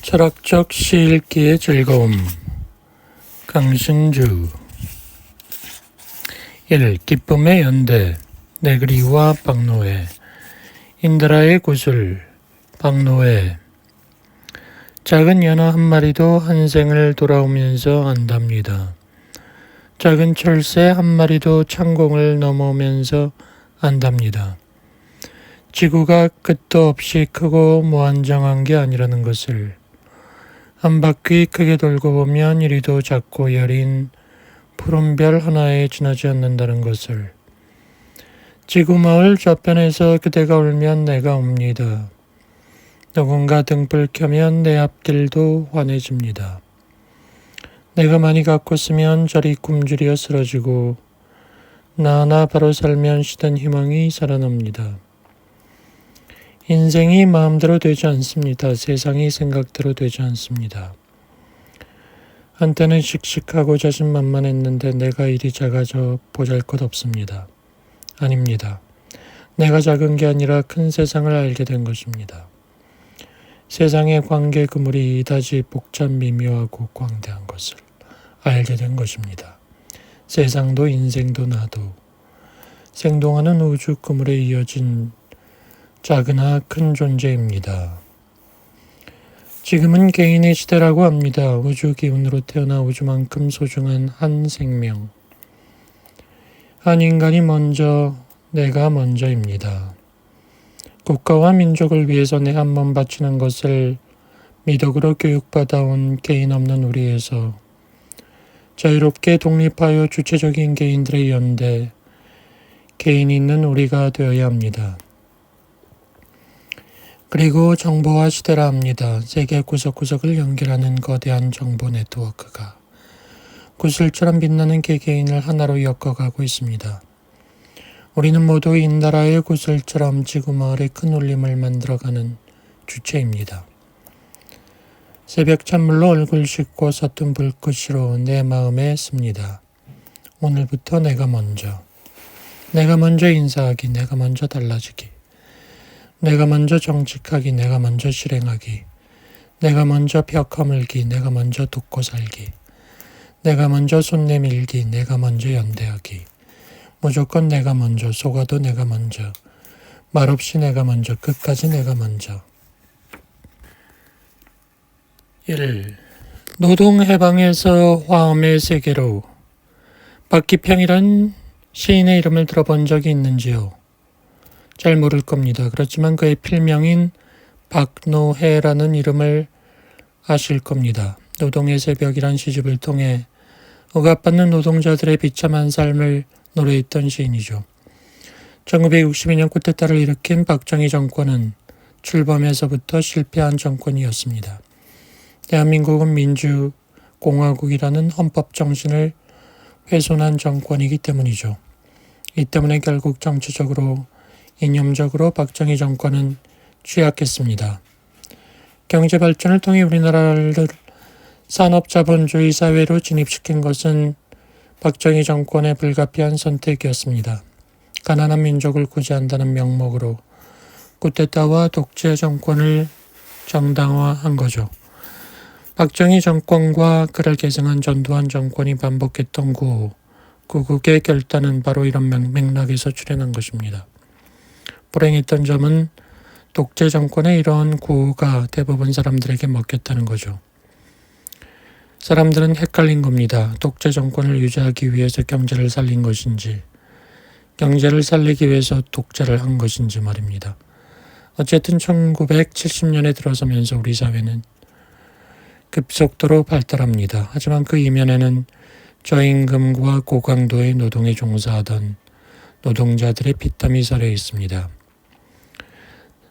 철학적 시읽기의 즐거움. 강신주. 1. 기쁨의 연대. 네그리와 박노해. 인드라의 구슬. 박노해. 작은 연어 한 마리도 한 생을 돌아오면서 안답니다. 작은 철새 한 마리도 창공을 넘어오면서 안답니다. 지구가 끝도 없이 크고 무한정한 게 아니라는 것을, 한 바퀴 크게 돌고 보면 이리도 작고 여린 푸른 별 하나에 지나지 않는다는 것을, 지구마을 저편에서 그대가 울면 내가 웁니다. 누군가 등불 켜면 내 앞길도 환해집니다. 내가 많이 갖고 쓰면 저리 굶주려 쓰러지고 나 바로 살면 시든 희망이 살아납니다. 인생이 마음대로 되지 않습니다. 세상이 생각대로 되지 않습니다. 한때는 씩씩하고 자신만만했는데 내가 이리 작아져 보잘것없습니다. 아닙니다. 내가 작은 게 아니라 큰 세상을 알게 된 것입니다. 세상의 관계 그물이 이다지 복잡 미묘하고 광대한 것을 알게 된 것입니다. 세상도 인생도 나도 생동하는 우주 그물에 이어진 작으나 큰 존재입니다. 지금은 개인의 시대라고 합니다. 우주 기운으로 태어나 우주만큼 소중한 한 생명. 한 인간이 먼저, 내가 먼저입니다. 국가와 민족을 위해서 내 한 몸 바치는 것을 미덕으로 교육받아온 개인 없는 우리에서 자유롭게 독립하여 주체적인 개인들의 연대, 개인이 있는 우리가 되어야 합니다. 그리고 정보화 시대라 합니다. 세계 구석구석을 연결하는 거대한 정보 네트워크가 구슬처럼 빛나는 개개인을 하나로 엮어가고 있습니다. 우리는 모두 인다라의 구슬처럼 지구마을의 큰 울림을 만들어가는 주체입니다. 새벽 찬물로 얼굴 씻고 서툰 불꽃으로 내 마음에 씁니다. 오늘부터 내가 먼저 인사하기, 내가 먼저 달라지기, 내가 먼저 정직하기, 내가 먼저 실행하기, 내가 먼저 벽 허물기, 내가 먼저 돕고 살기, 내가 먼저 손 내밀기, 내가 먼저 연대하기, 무조건 내가 먼저, 속아도 내가 먼저, 말없이 내가 먼저, 끝까지 내가 먼저. 1. 노동해방에서 화음의 세계로. 박기평이란 시인의 이름을 들어본 적이 있는지요? 잘 모를 겁니다. 그렇지만 그의 필명인 박노해라는 이름을 아실 겁니다. 노동의 새벽이란 시집을 통해 억압받는 노동자들의 비참한 삶을 노래했던 시인이죠. 1962년 쿠데타를 일으킨 박정희 정권은 출범에서부터 실패한 정권이었습니다. 대한민국은 민주공화국이라는 헌법 정신을 훼손한 정권이기 때문이죠. 이 때문에 결국 정치적으로 이념적으로 박정희 정권은 취약했습니다. 경제발전을 통해 우리나라를 산업자본주의 사회로 진입시킨 것은 박정희 정권의 불가피한 선택이었습니다. 가난한 민족을 구제한다는 명목으로 쿠데타와 독재 정권을 정당화한 거죠. 박정희 정권과 그를 계승한 전두환 정권이 반복했던 구호, 구국의 결단은 바로 이런 맥락에서 출현한 것입니다. 불행했던 점은 독재 정권의 이러한 구호가 대부분 사람들에게 먹혔다는 거죠. 사람들은 헷갈린 겁니다. 독재 정권을 유지하기 위해서 경제를 살린 것인지, 경제를 살리기 위해서 독재를 한 것인지 말입니다. 어쨌든 1970년에 들어서면서 우리 사회는 급속도로 발달합니다. 하지만 그 이면에는 저임금과 고강도의 노동에 종사하던 노동자들의 피땀이 서려 있습니다.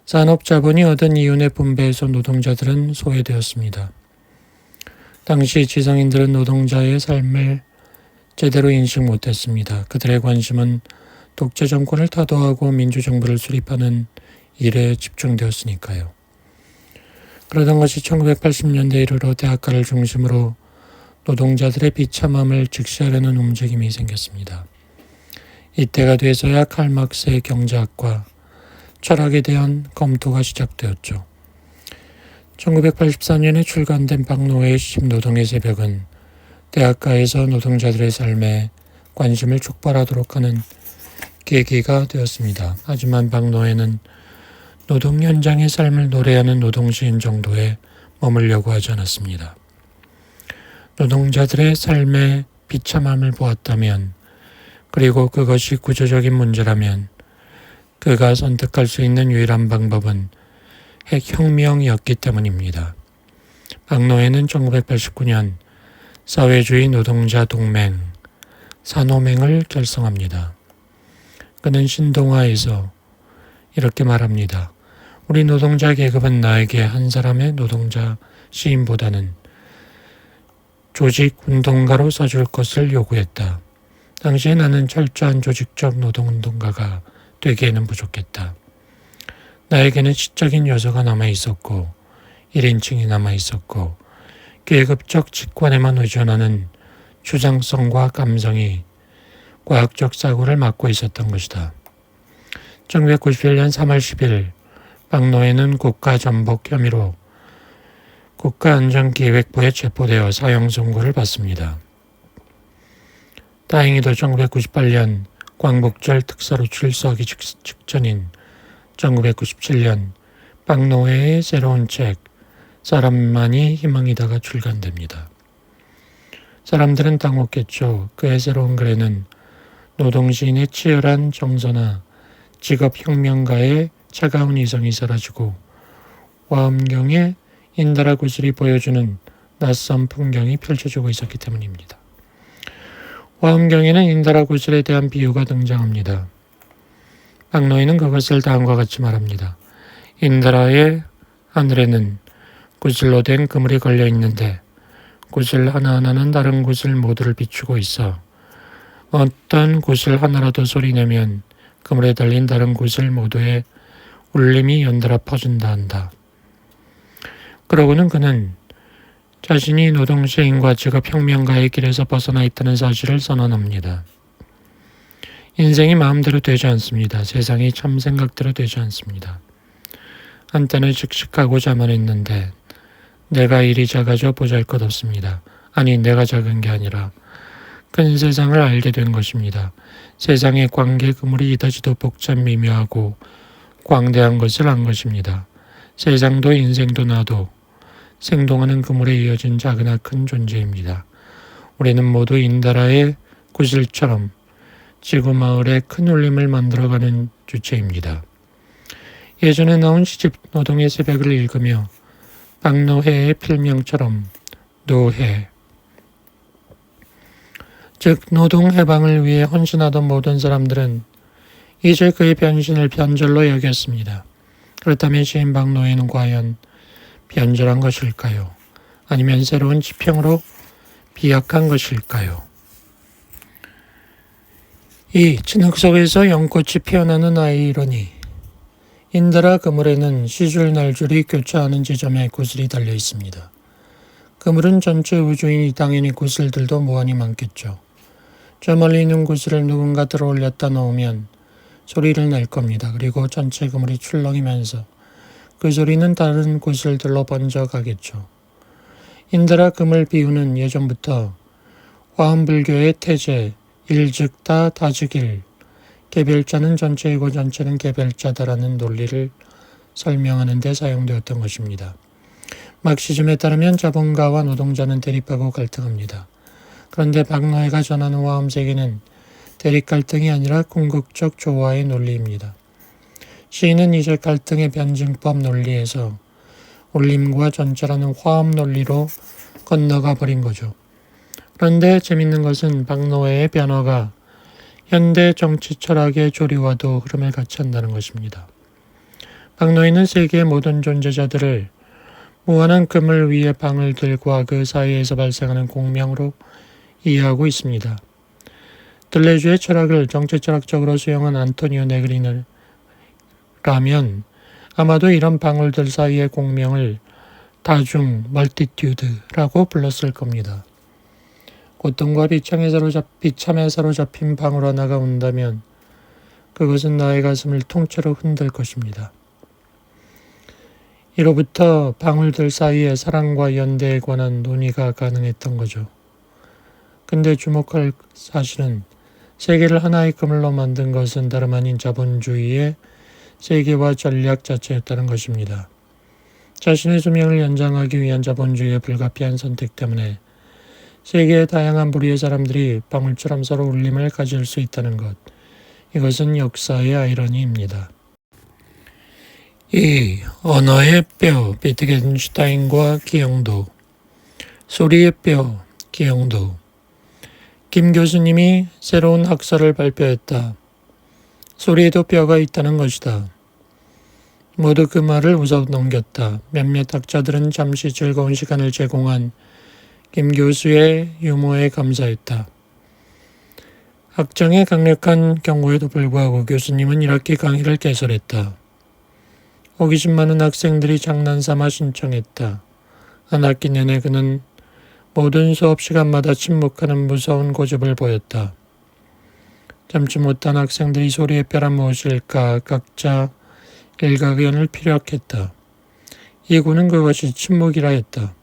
산업자본이 얻은 이윤의 분배에서 노동자들은 소외되었습니다. 당시 지성인들은 노동자의 삶을 제대로 인식 못했습니다. 그들의 관심은 독재 정권을 타도하고 민주정부를 수립하는 일에 집중되었으니까요. 그러던 것이 1980년대 이르러 대학가를 중심으로 노동자들의 비참함을 직시하려는 움직임이 생겼습니다. 이때가 돼서야 칼막스의 경제학과 철학에 대한 검토가 시작되었죠. 1984년에 출간된 박노해의 시집노동의 새벽은 대학가에서 노동자들의 삶에 관심을 촉발하도록 하는 계기가 되었습니다. 하지만 박노해는 노동 현장의 삶을 노래하는 노동시인 정도에 머물려고 하지 않았습니다. 노동자들의 삶의 비참함을 보았다면, 그리고 그것이 구조적인 문제라면 그가 선택할 수 있는 유일한 방법은 핵혁명이었기 때문입니다. 박노해는 1989년 사회주의 노동자 동맹, 산호맹을 결성합니다. 그는 신동아에서 이렇게 말합니다. 우리 노동자 계급은 나에게 한 사람의 노동자 시인보다는 조직 운동가로 써줄 것을 요구했다. 당시에 나는 철저한 조직적 노동운동가가 되기에는 부족했다. 나에게는 시적인 요소가 남아있었고 1인칭이 남아있었고 계급적 직관에만 의존하는 주장성과 감성이 과학적 사고를 막고 있었던 것이다. 1991년 3월 10일 박노해는 국가전복 혐의로 국가안전기획부에 체포되어 사형 선고를 받습니다. 다행히도 1998년 광복절 특사로 출소하기 직전인 1997년 박노해의 새로운 책 사람만이 희망이다가 출간됩니다. 사람들은 당혹했죠. 그의 새로운 글에는 노동시인의 치열한 정서나 직업혁명가의 차가운 이성이 사라지고 와엄경의 인다라 구슬이 보여주는 낯선 풍경이 펼쳐지고 있었기 때문입니다. 와엄경에는 인다라 구슬에 대한 비유가 등장합니다. 박노해는 그것을 다음과 같이 말합니다. 인다라의 하늘에는 구슬로 된 그물이 걸려 있는데 구슬 하나하나는 다른 구슬 모두를 비추고 있어 어떤 구슬 하나라도 소리내면 그물에 달린 다른 구슬 모두의 울림이 연달아 퍼진다 한다. 그러고는 그는 자신이 노동시인과 직업혁명가의 길에서 벗어나 있다는 사실을 선언합니다. 인생이 마음대로 되지 않습니다. 세상이 참 생각대로 되지 않습니다. 한때는 씩씩하고 자만했는데 내가 일이 작아져 보잘것없습니다. 아니, 내가 작은 게 아니라 큰 세상을 알게 된 것입니다. 세상의 관계 그물이 이다지도 복잡 미묘하고 광대한 것을 안 것입니다. 세상도 인생도 나도 생동하는 그물에 이어진 작으나 큰 존재입니다. 우리는 모두 인다라의 구슬처럼 지구 마을에 큰 울림을 만들어가는 주체입니다. 예전에 나온 시집 노동의 새벽을 읽으며 박노해의 필명처럼 노해, 즉 노동 해방을 위해 헌신하던 모든 사람들은 이제 그의 변신을 변절로 여겼습니다. 그렇다면 시인 박노해는 과연 변절한 것일까요? 아니면 새로운 지평으로 비약한 것일까요? 이 진흙 속에서 연꽃이 피어나는 아이러니. 인다라 그물에는 시줄 날줄이 교차하는 지점에 구슬이 달려 있습니다. 그물은 전체 우주이니 당연히 구슬들도 무한히 많겠죠. 저 멀리 있는 구슬을 누군가 들어올렸다 놓으면 소리를 낼 겁니다. 그리고 전체 그물이 출렁이면서 그 소리는 다른 구슬들로 번져가겠죠. 인다라 그물 비유는 예전부터 화엄불교의 태제, 일즉다 다즉일, 개별자는 전체이고 전체는 개별자다라는 논리를 설명하는 데 사용되었던 것입니다. 막시즘에 따르면 자본가와 노동자는 대립하고 갈등합니다. 그런데 박노해가 전하는 화엄세계는 대립 갈등이 아니라 궁극적 조화의 논리입니다. 시인은 이제 갈등의 변증법 논리에서 울림과 전체라는 화엄 논리로 건너가 버린 거죠. 그런데 재밌는 것은 박노해의 변화가 현대 정치 철학의 조리와도 흐름을 같이 한다는 것입니다. 박노해는 세계의 모든 존재자들을 무한한 그물 위의 방울들과 그 사이에서 발생하는 공명으로 이해하고 있습니다. 들레주의 철학을 정치철학적으로 수용한 안토니오 네그리라면 아마도 이런 방울들 사이의 공명을 다중, 멀티튜드라고 불렀을 겁니다. 고통과 비참에 사로잡힌 방울 하나가 온다면 그것은 나의 가슴을 통째로 흔들 것입니다. 이로부터 방울들 사이에 사랑과 연대에 관한 논의가 가능했던 거죠. 근데 주목할 사실은 세계를 하나의 그물로 만든 것은 다름 아닌 자본주의의 세계화 전략 자체였다는 것입니다. 자신의 수명을 연장하기 위한 자본주의의 불가피한 선택 때문에 세계의 다양한 부류의 사람들이 방울처럼 서로 울림을 가질 수 있다는 것. 이것은 역사의 아이러니입니다. 2. 언어의 뼈, 비트겐슈타인과 기영도. 소리의 뼈, 기영도. 김 교수님이 새로운 학설을 발표했다. 소리에도 뼈가 있다는 것이다. 모두 그 말을 웃어 넘겼다. 몇몇 학자들은 잠시 즐거운 시간을 제공한 김 교수의 유머에 감사했다. 학정의 강력한 경고에도 불구하고 교수님은 1학기 강의를 개설했다. 호기심 많은 학생들이 장난삼아 신청했다. 한 학기 내내 그는 모든 수업 시간마다 침묵하는 무서운 고집을 보였다. 참지 못한 학생들이 소리의 뼈란 무엇일까 각자 일가견을 피력했다. 이구는 그것이 침묵이라 했다.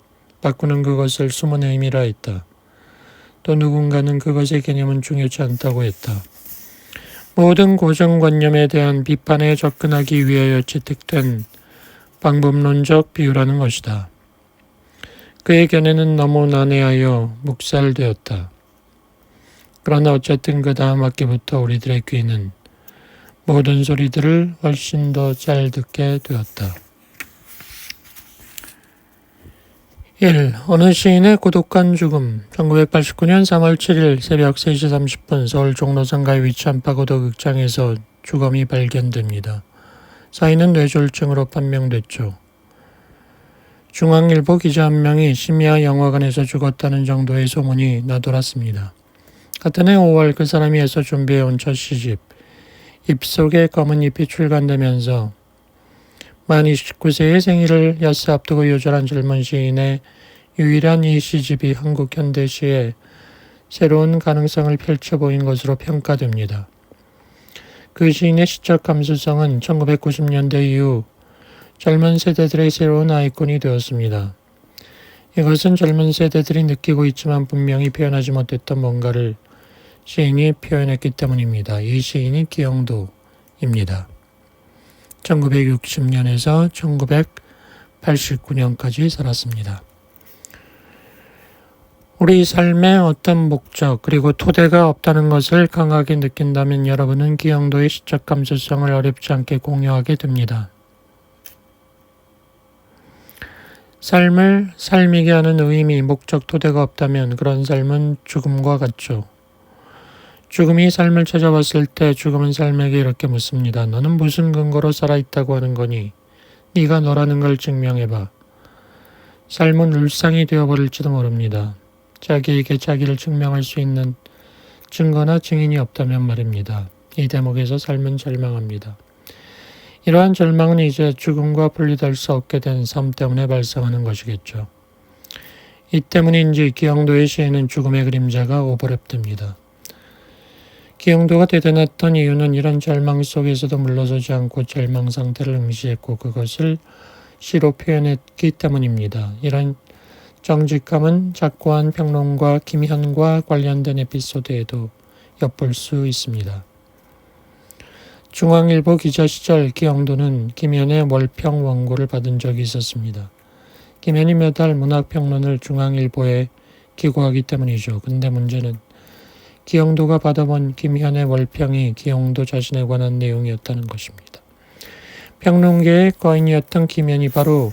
바꾸는 그것을 숨은 의미라 했다. 또 누군가는 그것의 개념은 중요치 않다고 했다. 모든 고정관념에 대한 비판에 접근하기 위하여 채택된 방법론적 비유라는 것이다. 그의 견해는 너무 난해하여 묵살되었다. 그러나 어쨌든 그 다음 학기부터 우리들의 귀는 모든 소리들을 훨씬 더 잘 듣게 되었다. 1. 어느 시인의 고독한 죽음. 1989년 3월 7일 새벽 3시 30분 서울 종로상가에 위치한 파고더 극장에서 주검이 발견됩니다. 사인은 뇌졸중으로 판명됐죠. 중앙일보 기자 한 명이 심야 영화관에서 죽었다는 정도의 소문이 나돌았습니다. 같은 해 5월 그 사람이 애써 준비해온 첫 시집 입속에 검은 잎이 출간되면서 만 29세의 생일을 엿새 앞두고 요절한 젊은 시인의 유일한 이 시집이 한국 현대시에 새로운 가능성을 펼쳐 보인 것으로 평가됩니다. 그 시인의 시적 감수성은 1990년대 이후 젊은 세대들의 새로운 아이콘이 되었습니다. 이것은 젊은 세대들이 느끼고 있지만 분명히 표현하지 못했던 뭔가를 시인이 표현했기 때문입니다. 이 시인이 기영도입니다. 1960년에서 1989년까지 살았습니다. 우리 삶에 어떤 목적 그리고 토대가 없다는 것을 강하게 느낀다면 여러분은 기영도의 시적 감수성을 어렵지 않게 공유하게 됩니다. 삶을 삶이게 하는 의미, 목적, 토대가 없다면 그런 삶은 죽음과 같죠. 죽음이 삶을 찾아왔을 때 죽음은 삶에게 이렇게 묻습니다. 너는 무슨 근거로 살아있다고 하는 거니? 네가 너라는 걸 증명해봐. 삶은 울상이 되어버릴지도 모릅니다. 자기에게 자기를 증명할 수 있는 증거나 증인이 없다면 말입니다. 이 대목에서 삶은 절망합니다. 이러한 절망은 이제 죽음과 분리될 수 없게 된 삶 때문에 발생하는 것이겠죠. 이 때문인지 기영도의 시에는 죽음의 그림자가 오버랩됩니다. 기영도가 대단했던 이유는 이런 절망 속에서도 물러서지 않고 절망 상태를 응시했고 그것을 시로 표현했기 때문입니다. 이런 정직함은 작고한 평론가 김현과 관련된 에피소드에도 엿볼 수 있습니다. 중앙일보 기자 시절 기영도는 김현의 월평 원고를 받은 적이 있었습니다. 김현이 몇 달 문학평론을 중앙일보에 기고하기 때문이죠. 근데 문제는 기영도가 받아본 김현의 월평이 기영도 자신에 관한 내용이었다는 것입니다. 평론계의 거인이었던 김현이 바로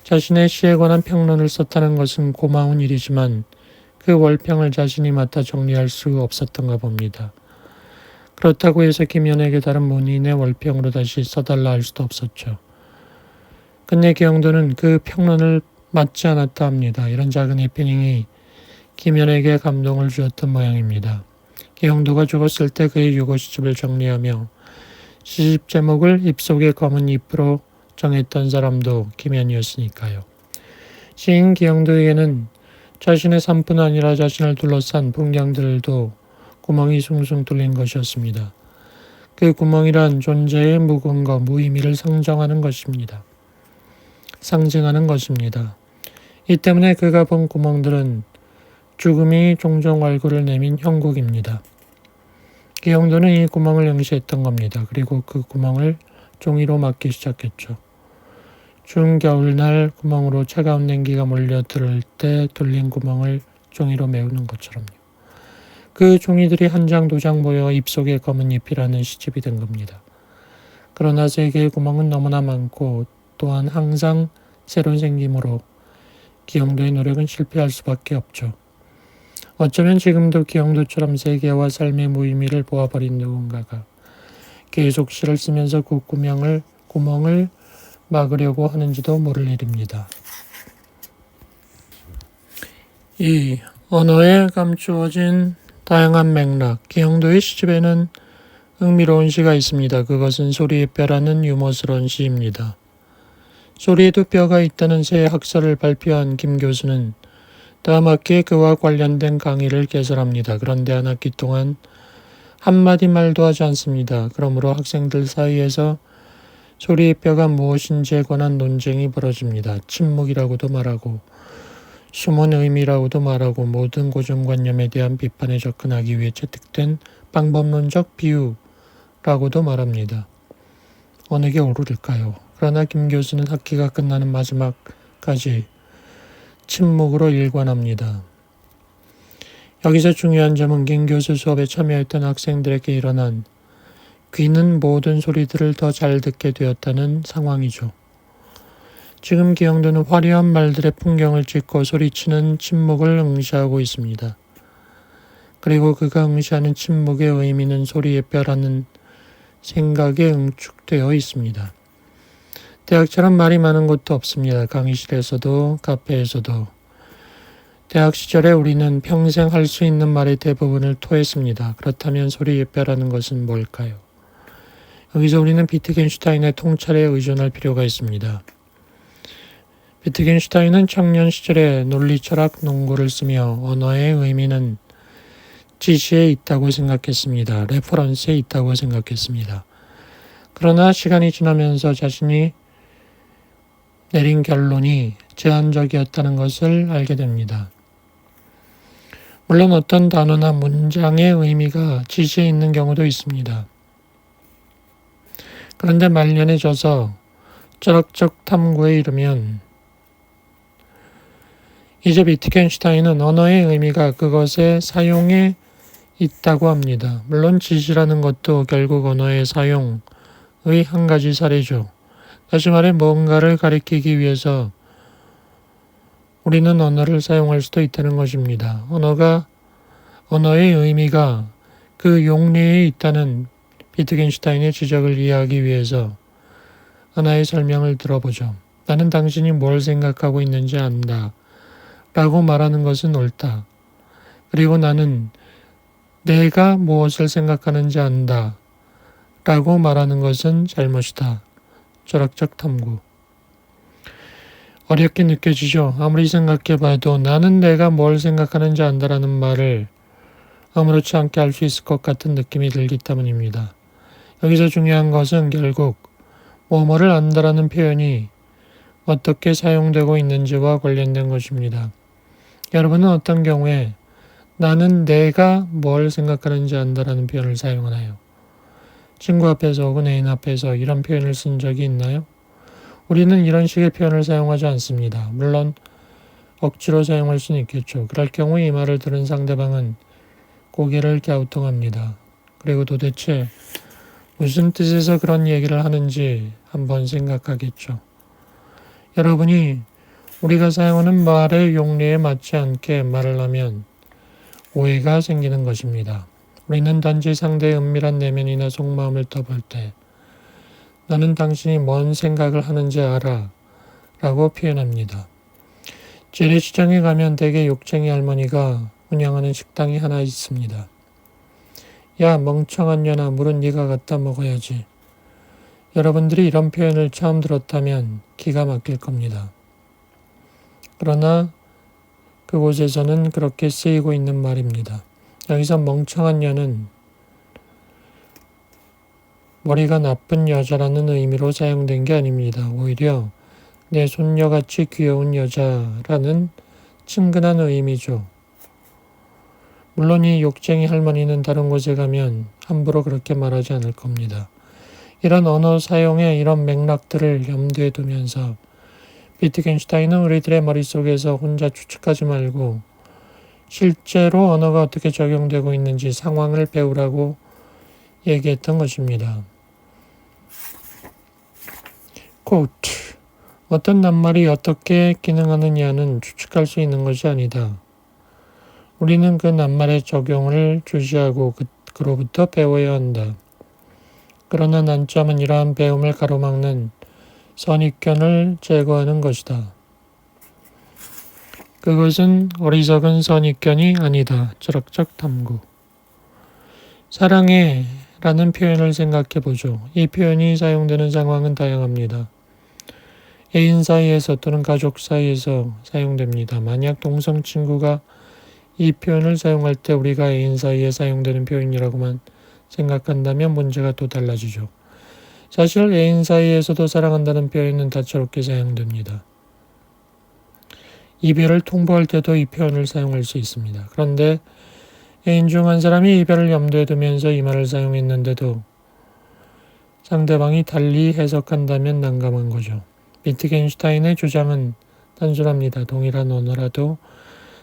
자신의 시에 관한 평론을 썼다는 것은 고마운 일이지만 그 월평을 자신이 맡아 정리할 수 없었던가 봅니다. 그렇다고 해서 김현에게 다른 문인의 월평으로 다시 써달라 할 수도 없었죠. 끝내 기영도는 그 평론을 맡지 않았다 합니다. 이런 작은 해피닝이 김현에게 감동을 주었던 모양입니다. 기영도가 죽었을 때 그의 유고 시집을 정리하며 시집 제목을 입속의 검은 잎으로 정했던 사람도 김현이었으니까요. 시인 기영도에게는 자신의 삶뿐 아니라 자신을 둘러싼 풍경들도 구멍이 숭숭 뚫린 것이었습니다. 그 구멍이란 존재의 무근거, 무의미를 상정하는 것입니다. 상징하는 것입니다. 이 때문에 그가 본 구멍들은 죽음이 종종 얼굴을 내민 형국입니다. 기영도는 이 구멍을 응시했던 겁니다. 그리고 그 구멍을 종이로 막기 시작했죠. 추운 겨울날 구멍으로 차가운 냉기가 몰려들을 때 뚫린 구멍을 종이로 메우는 것처럼요. 그 종이들이 한 장 두 장 모여 입속에 검은 잎이라는 시집이 된 겁니다. 그러나 세계의 구멍은 너무나 많고 또한 항상 새로 생기므로 기영도의 노력은 실패할 수밖에 없죠. 어쩌면 지금도 기영도처럼 세계와 삶의 무의미를 보아버린 누군가가 계속 시를 쓰면서 그 구멍을 막으려고 하는지도 모를 일입니다. 이 언어에 감추어진 다양한 맥락, 기영도의 시집에는 흥미로운 시가 있습니다. 그것은 소리의 뼈라는 유머스러운 시입니다. 소리에도 뼈가 있다는 새 학설을 발표한 김 교수는 다음 학기에 그와 관련된 강의를 개설합니다. 그런데 한 학기 동안 한마디 말도 하지 않습니다. 그러므로 학생들 사이에서 소리의 뼈가 무엇인지에 관한 논쟁이 벌어집니다. 침묵이라고도 말하고 숨은 의미라고도 말하고 모든 고정관념에 대한 비판에 접근하기 위해 채택된 방법론적 비유라고도 말합니다. 어느 게 옳을까요? 그러나 김 교수는 학기가 끝나는 마지막까지 침묵으로 일관합니다. 여기서 중요한 점은 김 교수 수업에 참여했던 학생들에게 일어난 귀는 모든 소리들을 더 잘 듣게 되었다는 상황이죠. 지금 기영도는 화려한 말들의 풍경을 찍고 소리치는 침묵을 응시하고 있습니다. 그리고 그가 응시하는 침묵의 의미는 소리의 뼈라는 생각에 응축되어 있습니다. 대학처럼 말이 많은 곳도 없습니다. 강의실에서도 카페에서도. 대학 시절에 우리는 평생 할 수 있는 말의 대부분을 토했습니다. 그렇다면 소리의 뼈라는 것은 뭘까요? 여기서 우리는 비트겐슈타인의 통찰에 의존할 필요가 있습니다. 비트겐슈타인은 청년 시절에 논리철학 논구를 쓰며 언어의 의미는 지시에 있다고 생각했습니다. 레퍼런스에 있다고 생각했습니다. 그러나 시간이 지나면서 자신이 내린 결론이 제한적이었다는 것을 알게 됩니다. 물론 어떤 단어나 문장의 의미가 지시에 있는 경우도 있습니다. 그런데 말년에 져서 철학적 탐구에 이르면 이제 비트겐슈타인은 언어의 의미가 그것의 사용에 있다고 합니다. 물론 지시라는 것도 결국 언어의 사용의 한 가지 사례죠. 다시 말해 뭔가를 가리키기 위해서 우리는 언어를 사용할 수도 있다는 것입니다. 언어의 의미가 그 용례에 있다는 비트겐슈타인의 지적을 이해하기 위해서 하나의 설명을 들어보죠. 나는 당신이 뭘 생각하고 있는지 안다. 라고 말하는 것은 옳다. 그리고 나는 내가 무엇을 생각하는지 안다. 라고 말하는 것은 잘못이다. 철학적 탐구. 어렵게 느껴지죠. 아무리 생각해봐도 나는 내가 뭘 생각하는지 안다라는 말을 아무렇지 않게 할 수 있을 것 같은 느낌이 들기 때문입니다. 여기서 중요한 것은 결국 뭐뭐를 안다라는 표현이 어떻게 사용되고 있는지와 관련된 것입니다. 여러분은 어떤 경우에 나는 내가 뭘 생각하는지 안다라는 표현을 사용하나요? 친구 앞에서 혹은 애인 앞에서 이런 표현을 쓴 적이 있나요? 우리는 이런 식의 표현을 사용하지 않습니다. 물론 억지로 사용할 수는 있겠죠. 그럴 경우 이 말을 들은 상대방은 고개를 갸우뚱합니다. 그리고 도대체 무슨 뜻에서 그런 얘기를 하는지 한번 생각하겠죠. 여러분이 우리가 사용하는 말의 용례에 맞지 않게 말을 하면 오해가 생기는 것입니다. 우리는 단지 상대의 은밀한 내면이나 속마음을 떠볼 때 나는 당신이 뭔 생각을 하는지 알아 라고 표현합니다. 재래시장에 가면 대개 욕쟁이 할머니가 운영하는 식당이 하나 있습니다. 야 멍청한 년아 물은 네가 갖다 먹어야지. 여러분들이 이런 표현을 처음 들었다면 기가 막힐 겁니다. 그러나 그곳에서는 그렇게 쓰이고 있는 말입니다. 여기서 멍청한 년은 머리가 나쁜 여자라는 의미로 사용된 게 아닙니다. 오히려 내 손녀같이 귀여운 여자라는 친근한 의미죠. 물론 이 욕쟁이 할머니는 다른 곳에 가면 함부로 그렇게 말하지 않을 겁니다. 이런 언어 사용의 이런 맥락들을 염두에 두면서 비트겐슈타인은 우리들의 머릿속에서 혼자 추측하지 말고 실제로 언어가 어떻게 적용되고 있는지 상황을 배우라고 얘기했던 것입니다. 코트. 어떤 낱말이 어떻게 기능하느냐는 추측할 수 있는 것이 아니다. 우리는 그 낱말의 적용을 주시하고 그로부터 배워야 한다. 그러나 난점은 이러한 배움을 가로막는 선입견을 제거하는 것이다. 그것은 어리석은 선입견이 아니다. 철학적 탐구. 사랑해 라는 표현을 생각해 보죠. 이 표현이 사용되는 상황은 다양합니다. 애인 사이에서 또는 가족 사이에서 사용됩니다. 만약 동성 친구가 이 표현을 사용할 때 우리가 애인 사이에 사용되는 표현이라고만 생각한다면 문제가 또 달라지죠. 사실 애인 사이에서도 사랑한다는 표현은 다채롭게 사용됩니다. 이별을 통보할 때도 이 표현을 사용할 수 있습니다. 그런데 애인 중 한 사람이 이별을 염두에 두면서 이 말을 사용했는데도 상대방이 달리 해석한다면 난감한 거죠. 비트겐슈타인의 주장은 단순합니다. 동일한 언어라도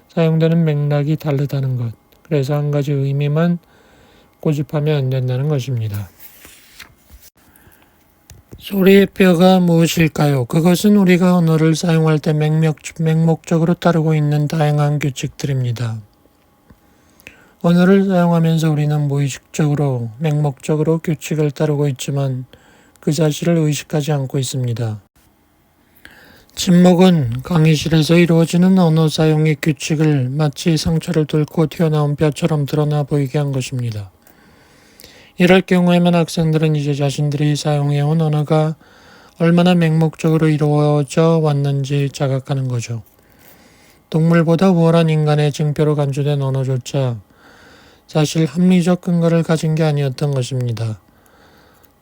사용되는 맥락이 다르다는 것. 그래서 한 가지 의미만 고집하면 안 된다는 것입니다. 소리의 뼈가 무엇일까요? 그것은 우리가 언어를 사용할 때 맹목적으로 따르고 있는 다양한 규칙들입니다. 언어를 사용하면서 우리는 무의식적으로 맹목적으로 규칙을 따르고 있지만 그 사실을 의식하지 않고 있습니다. 침묵은 강의실에서 이루어지는 언어 사용의 규칙을 마치 상처를 뚫고 튀어나온 뼈처럼 드러나 보이게 한 것입니다. 이럴 경우에만 학생들은 이제 자신들이 사용해온 언어가 얼마나 맹목적으로 이루어져 왔는지 자각하는 거죠. 동물보다 우월한 인간의 징표로 간주된 언어조차 사실 합리적 근거를 가진 게 아니었던 것입니다.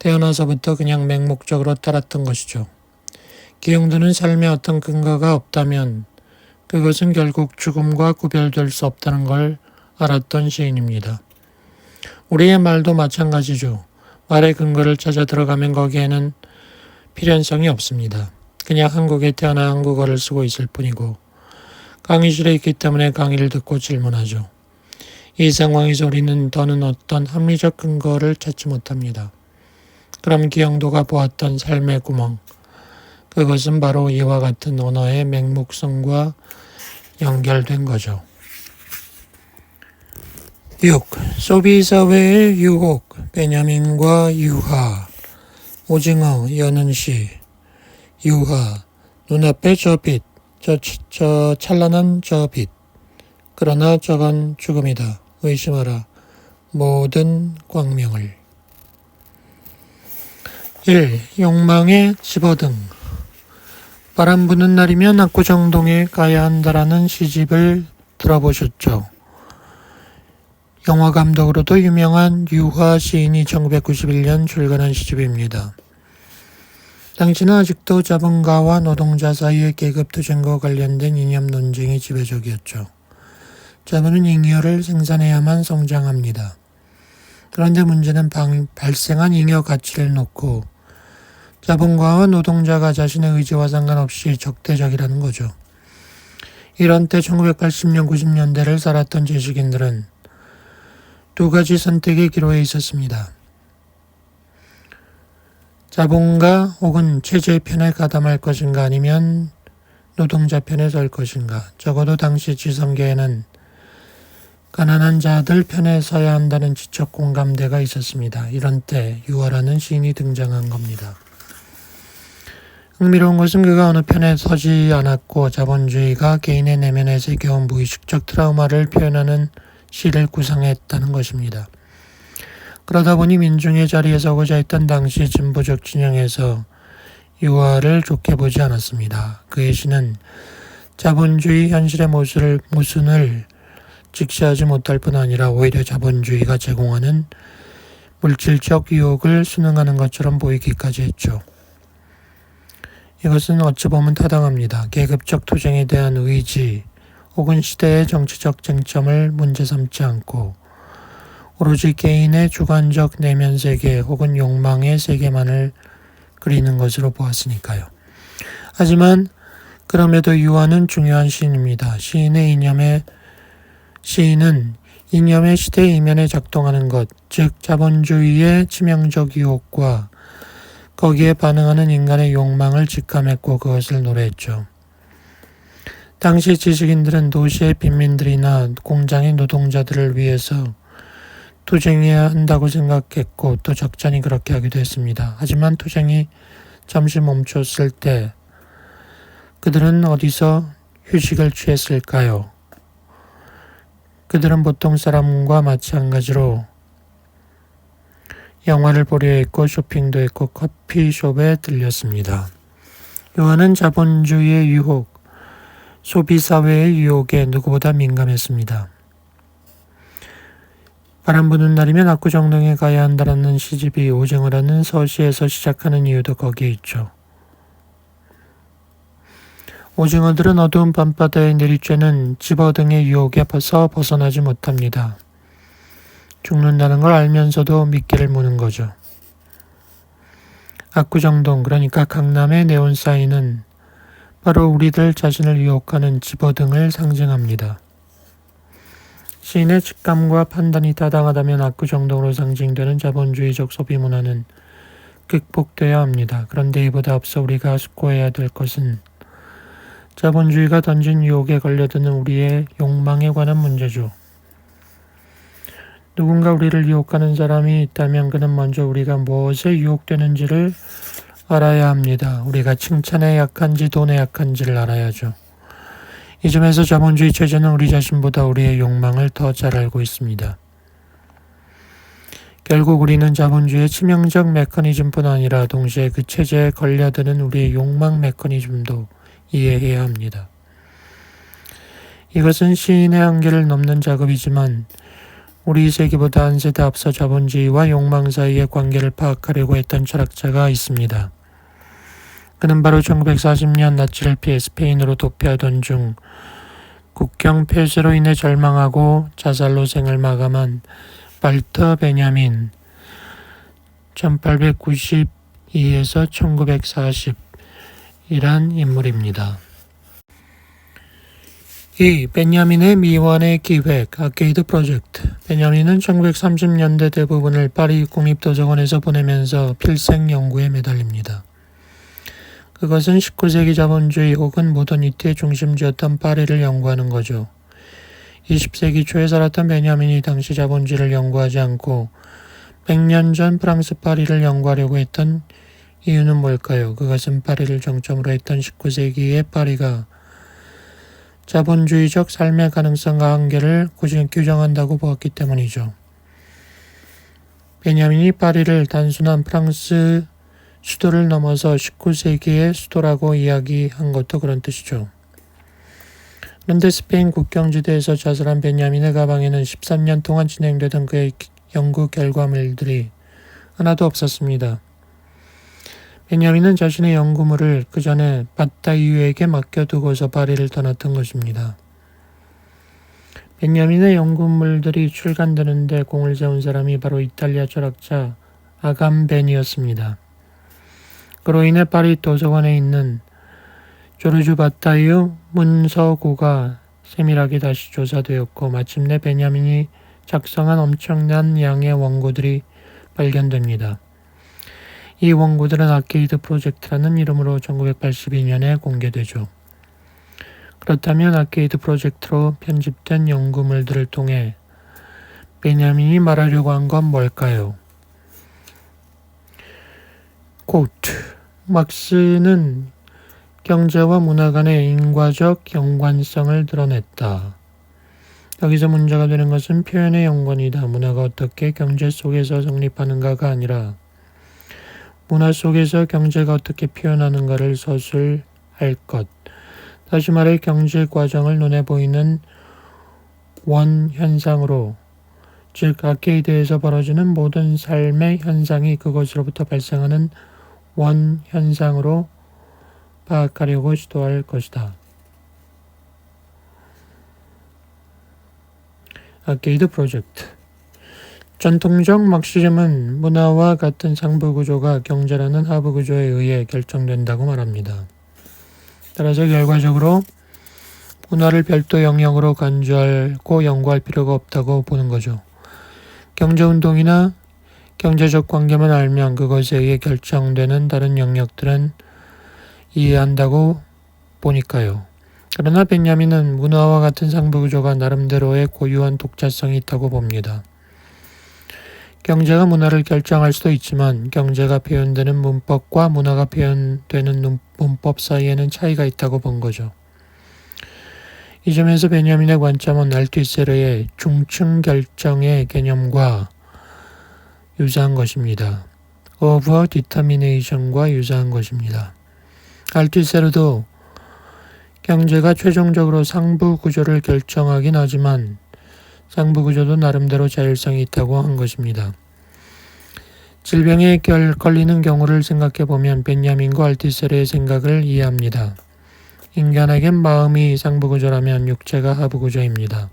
태어나서부터 그냥 맹목적으로 따랐던 것이죠. 기용드는 삶에 어떤 근거가 없다면 그것은 결국 죽음과 구별될 수 없다는 걸 알았던 시인입니다. 우리의 말도 마찬가지죠. 말의 근거를 찾아 들어가면 거기에는 필연성이 없습니다. 그냥 한국에 태어나 한국어를 쓰고 있을 뿐이고 강의실에 있기 때문에 강의를 듣고 질문하죠. 이 상황에서 우리는 더는 어떤 합리적 근거를 찾지 못합니다. 그럼 기영도가 보았던 삶의 구멍, 그것은 바로 이와 같은 언어의 맹목성과 연결된 거죠. 6. 소비 사회의 유혹, 베냐민과 유하, 오징어, 여는 시, 유하, 눈앞에 저 빛, 저 찬란한 저 빛. 그러나 저건 죽음이다. 의심하라. 모든 광명을. 1. 욕망의 집어등. 바람 부는 날이면 압구정동에 가야 한다라는 시집을 들어보셨죠? 영화 감독으로도 유명한 유화 시인이 1991년 출간한 시집입니다. 당시는 아직도 자본가와 노동자 사이의 계급투쟁과 관련된 이념 논쟁이 지배적이었죠. 자본은 잉여를 생산해야만 성장합니다. 그런데 문제는 발생한 잉여 가치를 놓고 자본가와 노동자가 자신의 의지와 상관없이 적대적이라는 거죠. 이런 때 1980년, 90년대를 살았던 지식인들은 두 가지 선택의 기로에 있었습니다. 자본가 혹은 체제 편에 가담할 것인가 아니면 노동자 편에 설 것인가. 적어도 당시 지성계에는 가난한 자들 편에 서야 한다는 지적 공감대가 있었습니다. 이런 때 유화라는 시인이 등장한 겁니다. 흥미로운 것은 그가 어느 편에 서지 않았고 자본주의가 개인의 내면에 새겨온 무의식적 트라우마를 표현하는 시를 구상했다는 것입니다. 그러다 보니 민중의 자리에 서고자 했던 당시 진보적 진영에서 유화를 좋게 보지 않았습니다. 그의 시는 자본주의 현실의 모순을 직시하지 못할 뿐 아니라 오히려 자본주의가 제공하는 물질적 유혹을 순응하는 것처럼 보이기까지 했죠. 이것은 어찌 보면 타당합니다. 계급적 투쟁에 대한 의지 혹은 시대의 정치적 쟁점을 문제 삼지 않고 오로지 개인의 주관적 내면 세계 혹은 욕망의 세계만을 그리는 것으로 보았으니까요. 하지만 그럼에도 유아는 중요한 시인입니다. 시인은 이념의 시대 이면에 작동하는 것, 즉 자본주의의 치명적 유혹과 거기에 반응하는 인간의 욕망을 직감했고 그것을 노래했죠. 당시 지식인들은 도시의 빈민들이나 공장의 노동자들을 위해서 투쟁해야 한다고 생각했고 또 적잖이 그렇게 하기도 했습니다. 하지만 투쟁이 잠시 멈췄을 때 그들은 어디서 휴식을 취했을까요? 그들은 보통 사람과 마찬가지로 영화를 보려 했고 쇼핑도 했고 커피숍에 들렸습니다. 요한은 자본주의의 유혹, 소비사회의 유혹에 누구보다 민감했습니다. 바람 부는 날이면 압구정동에 가야 한다라는 시집이 오징어라는 서시에서 시작하는 이유도 거기에 있죠. 오징어들은 어두운 밤바다에 내리쬐는 집어등의 유혹에 벗어나지 못합니다. 죽는다는 걸 알면서도 미끼를 무는 거죠. 압구정동, 그러니까 강남의 네온사인은 바로 우리들 자신을 유혹하는 집어등을 상징합니다. 시인의 직감과 판단이 타당하다면 압구정동으로 상징되는 자본주의적 소비문화는 극복되어야 합니다. 그런데 이보다 앞서 우리가 숙고해야 될 것은 자본주의가 던진 유혹에 걸려드는 우리의 욕망에 관한 문제죠. 누군가 우리를 유혹하는 사람이 있다면 그는 먼저 우리가 무엇에 유혹되는지를 알아야 합니다. 우리가 칭찬에 약한지 돈에 약한지를 알아야죠. 이 점에서 자본주의 체제는 우리 자신보다 우리의 욕망을 더 잘 알고 있습니다. 결국 우리는 자본주의의 치명적 메커니즘뿐 아니라 동시에 그 체제에 걸려드는 우리의 욕망 메커니즘도 이해해야 합니다. 이것은 시인의 한계를 넘는 작업이지만 우리 세기보다 한 세대 앞서 자본주의와 욕망 사이의 관계를 파악하려고 했던 철학자가 있습니다. 그는 바로 1940년 나치를 피해 스페인으로 도피하던 중 국경 폐쇄로 인해 절망하고 자살로 생을 마감한 발터 베냐민 1892에서 1940이란 인물입니다. 이 베냐민의 미완의 기획 아케이드 프로젝트. 베냐민은 1930년대 대부분을 파리 국립도서관에서 보내면서 필생 연구에 매달립니다. 그것은 19세기 자본주의 혹은 모더니티의 중심지였던 파리를 연구하는 거죠. 20세기 초에 살았던 베냐민이 당시 자본주의를 연구하지 않고 100년 전 프랑스 파리를 연구하려고 했던 이유는 뭘까요? 그것은 파리를 정점으로 했던 19세기의 파리가 자본주의적 삶의 가능성과 한계를 규정한다고 보았기 때문이죠. 베냐민이 파리를 단순한 프랑스 수도를 넘어서 19세기의 수도라고 이야기한 것도 그런 뜻이죠. 그런데 스페인 국경지대에서 자살한 베냐민의 가방에는 13년 동안 진행되던 그의 연구 결과물들이 하나도 없었습니다. 베냐민은 자신의 연구물을 그 전에 바타이유에게 맡겨두고서 파리를 떠났던 것입니다. 베냐민의 연구물들이 출간되는데 공을 세운 사람이 바로 이탈리아 철학자 아감벤이었습니다. 그로 인해 파리 도서관에 있는 조르주 바타이유 문서고가 세밀하게 다시 조사되었고 마침내 베냐민이 작성한 엄청난 양의 원고들이 발견됩니다. 이 원고들은 아케이드 프로젝트라는 이름으로 1982년에 공개되죠. 그렇다면 아케이드 프로젝트로 편집된 연구물들을 통해 베냐민이 말하려고 한 건 뭘까요? 코트. 막스는 경제와 문화 간의 인과적 연관성을 드러냈다. 여기서 문제가 되는 것은 표현의 연관이다. 문화가 어떻게 경제 속에서 성립하는가가 아니라 문화 속에서 경제가 어떻게 표현하는가를 서술할 것. 다시 말해 경제 과정을 눈에 보이는 원 현상으로, 즉 아케이드에서 벌어지는 모든 삶의 현상이 그것으로부터 발생하는 원 현상으로 파악하려고 시도할 것이다. 아케이드 프로젝트. 전통적 막시즘은 문화와 같은 상부 구조가 경제라는 하부 구조에 의해 결정된다고 말합니다. 따라서 결과적으로 문화를 별도 영역으로 간주하고 연구할 필요가 없다고 보는 거죠. 경제운동이나 경제적 관계만 알면 그것에 의해 결정되는 다른 영역들은 이해한다고 보니까요. 그러나 벤야민은 문화와 같은 상부 구조가 나름대로의 고유한 독자성이 있다고 봅니다. 경제가 문화를 결정할 수도 있지만 경제가 표현되는 문법과 문화가 표현되는 문법 사이에는 차이가 있다고 본 거죠. 이 점에서 베냐민의 관점은 알투이세르의 중층 결정의 개념과 유사한 것입니다. of determination과 유사한 것입니다. 알투이세르도 경제가 최종적으로 상부 구조를 결정하긴 하지만 상부 구조도 나름대로 자율성이 있다고 한 것입니다. 질병에 걸리는 경우를 생각해 보면 벤야민과 알투이세르의 생각을 이해합니다. 인간에겐 마음이 상부 구조라면 육체가 하부 구조입니다.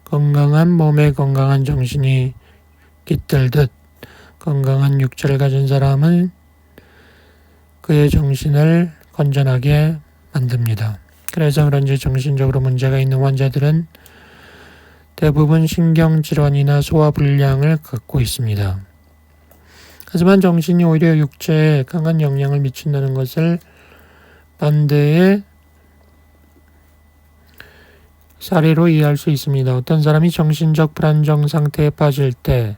건강한 몸에 건강한 정신이 깃들듯 건강한 육체를 가진 사람은 그의 정신을 건전하게 만듭니다. 그래서 그런지 정신적으로 문제가 있는 환자들은 대부분 신경질환이나 소화불량을 갖고 있습니다. 하지만 정신이 오히려 육체에 강한 영향을 미친다는 것을 반대의 사례로 이해할 수 있습니다. 어떤 사람이 정신적 불안정 상태에 빠질 때,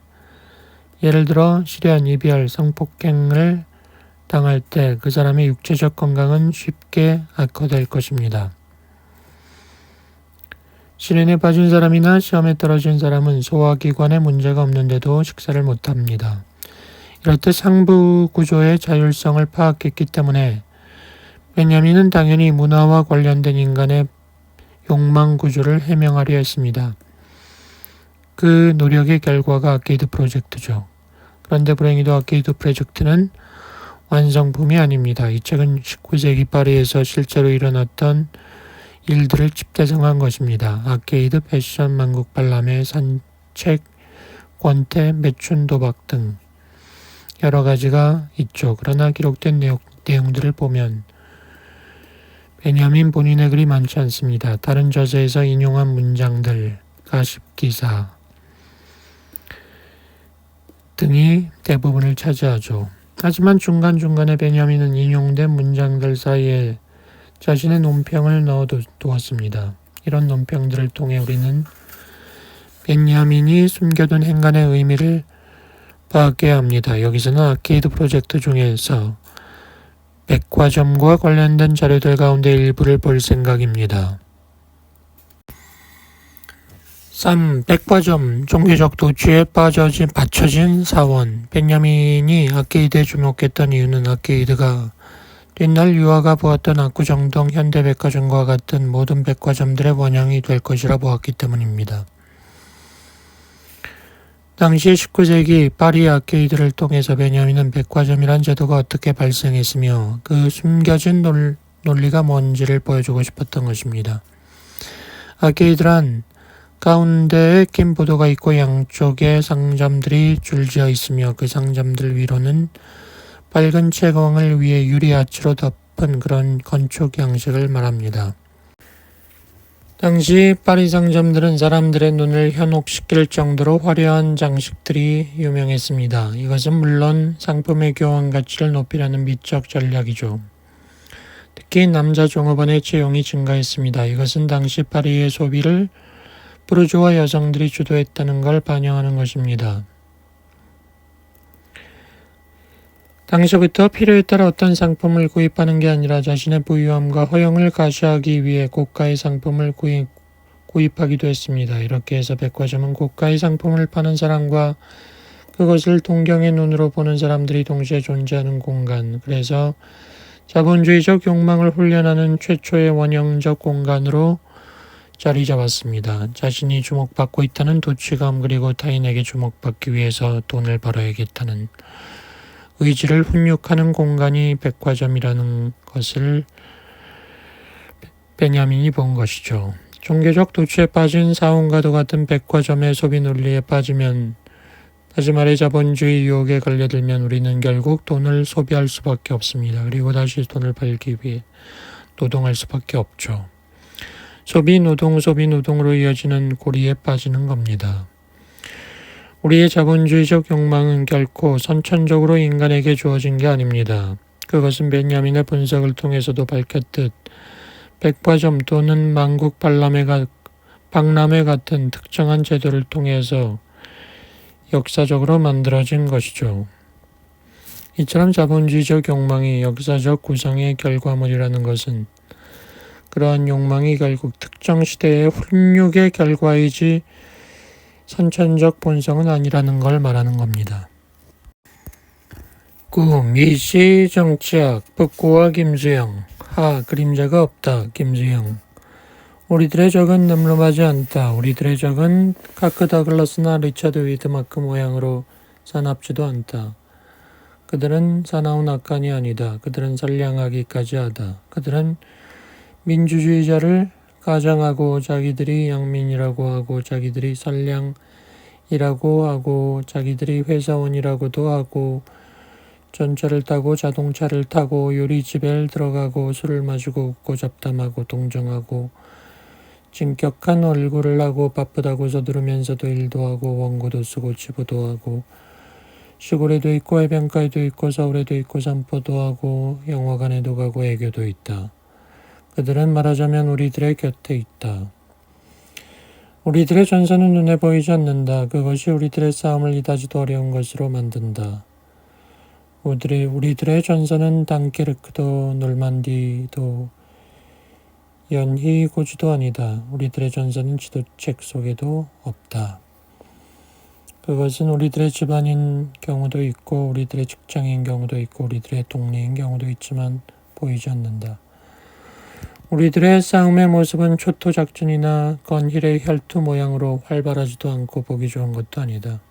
예를 들어 실연, 이별, 성폭행을 당할 때 그 사람의 육체적 건강은 쉽게 악화될 것입니다. 실연에 빠진 사람이나 시험에 떨어진 사람은 소화기관에 문제가 없는데도 식사를 못합니다. 이렇듯 상부 구조의 자율성을 파악했기 때문에 베냐민은 당연히 문화와 관련된 인간의 욕망 구조를 해명하려 했습니다. 그 노력의 결과가 아케이드 프로젝트죠. 그런데 불행히도 아케이드 프로젝트는 완성품이 아닙니다. 이 책은 19세기 파리에서 실제로 일어났던 일들을 집대성한 것입니다. 아케이드, 패션, 만국 박람회, 산책, 권태, 매춘, 도박 등 여러 가지가 있죠. 그러나 기록된 내용들을 보면 베냐민 본인의 글이 많지 않습니다. 다른 저서에서 인용한 문장들, 가십기사 등이 대부분을 차지하죠. 하지만 중간중간에 베냐민은 인용된 문장들 사이에 자신의 논평을 넣어두었습니다. 이런 논평들을 통해 우리는 베냐민이 숨겨둔 행간의 의미를 파악해야 합니다. 여기서는 아케이드 프로젝트 중에서 백화점과 관련된 자료들 가운데 일부를 볼 생각입니다. 3. 백화점, 종교적 도취에 받쳐진 사원. 벤야민이 아케이드에 주목했던 이유는 아케이드가 옛날 유아가 보았던 압구정동 현대백화점과 같은 모든 백화점들의 원형이 될 것이라 보았기 때문입니다. 당시 19세기 파리 아케이드를 통해서 베냐민은 백화점이란 제도가 어떻게 발생했으며 그 숨겨진 논리가 뭔지를 보여주고 싶었던 것입니다. 아케이드란 가운데에 긴 보도가 있고 양쪽에 상점들이 줄지어 있으며 그 상점들 위로는 밝은 채광을 위해 유리아치로 덮은 그런 건축 양식을 말합니다. 당시 파리 상점들은 사람들의 눈을 현혹시킬 정도로 화려한 장식들이 유명했습니다. 이것은 물론 상품의 교환 가치를 높이려는 미적 전략이죠. 특히 남자 종업원의 채용이 증가했습니다. 이것은 당시 파리의 소비를 부르주아 여성들이 주도했다는 걸 반영하는 것입니다. 당시부터 필요에 따라 어떤 상품을 구입하는 게 아니라 자신의 부유함과 허영을 가시하기 위해 고가의 상품을 구입하기도 했습니다. 이렇게 해서 백화점은 고가의 상품을 파는 사람과 그것을 동경의 눈으로 보는 사람들이 동시에 존재하는 공간, 그래서 자본주의적 욕망을 훈련하는 최초의 원형적 공간으로 자리 잡았습니다. 자신이 주목받고 있다는 도취감, 그리고 타인에게 주목받기 위해서 돈을 벌어야겠다는 의지를 훈육하는 공간이 백화점이라는 것을 베냐민이 본 것이죠. 종교적 도취에 빠진 사원과도 같은 백화점의 소비 논리에 빠지면, 다시 말해 자본주의 유혹에 걸려들면 우리는 결국 돈을 소비할 수밖에 없습니다. 그리고 다시 돈을 벌기 위해 노동할 수밖에 없죠. 소비, 노동, 소비, 노동으로 이어지는 고리에 빠지는 겁니다. 우리의 자본주의적 욕망은 결코 선천적으로 인간에게 주어진 게 아닙니다. 그것은 베냐민의 분석을 통해서도 밝혔듯 백화점 또는 만국 박람회 같은 특정한 제도를 통해서 역사적으로 만들어진 것이죠. 이처럼 자본주의적 욕망이 역사적 구성의 결과물이라는 것은 그러한 욕망이 결국 특정 시대의 훈육의 결과이지 선천적 본성은 아니라는 걸 말하는 겁니다. 9. 미시 정치학 북구와 김수영. 하. 그림자가 없다. 김수영. 우리들의 적은 늠름하지 않다. 우리들의 적은 카크 다글라스나 리차드 위드마크 모양으로 사납지도 않다. 그들은 사나운 악한이 아니다. 그들은 선량하기까지 하다. 그들은 민주주의자를 가장하고 자기들이 양민이라고 하고 자기들이 선량이라고 하고 자기들이 회사원이라고도 하고 전차를 타고 자동차를 타고 요리집에 들어가고 술을 마시고 웃고 잡담하고 동정하고 진격한 얼굴을 하고 바쁘다고 서두르면서도 일도 하고 원고도 쓰고 치부도 하고 시골에도 있고 해변가에도 있고 서울에도 있고 산포도 하고 영화관에도 가고 애교도 있다. 그들은 말하자면 우리들의 곁에 있다. 우리들의 전선은 눈에 보이지 않는다. 그것이 우리들의 싸움을 이다지도 어려운 것으로 만든다. 우리들의 전선은 단케르크도 놀만디도 연희 고지도 아니다. 우리들의 전선은 지도책 속에도 없다. 그것은 우리들의 집안인 경우도 있고 우리들의 직장인 경우도 있고 우리들의 동네인 경우도 있지만 보이지 않는다. 우리들의 싸움의 모습은 초토작전이나 건힐의 혈투 모양으로 활발하지도 않고 보기 좋은 것도 아니다.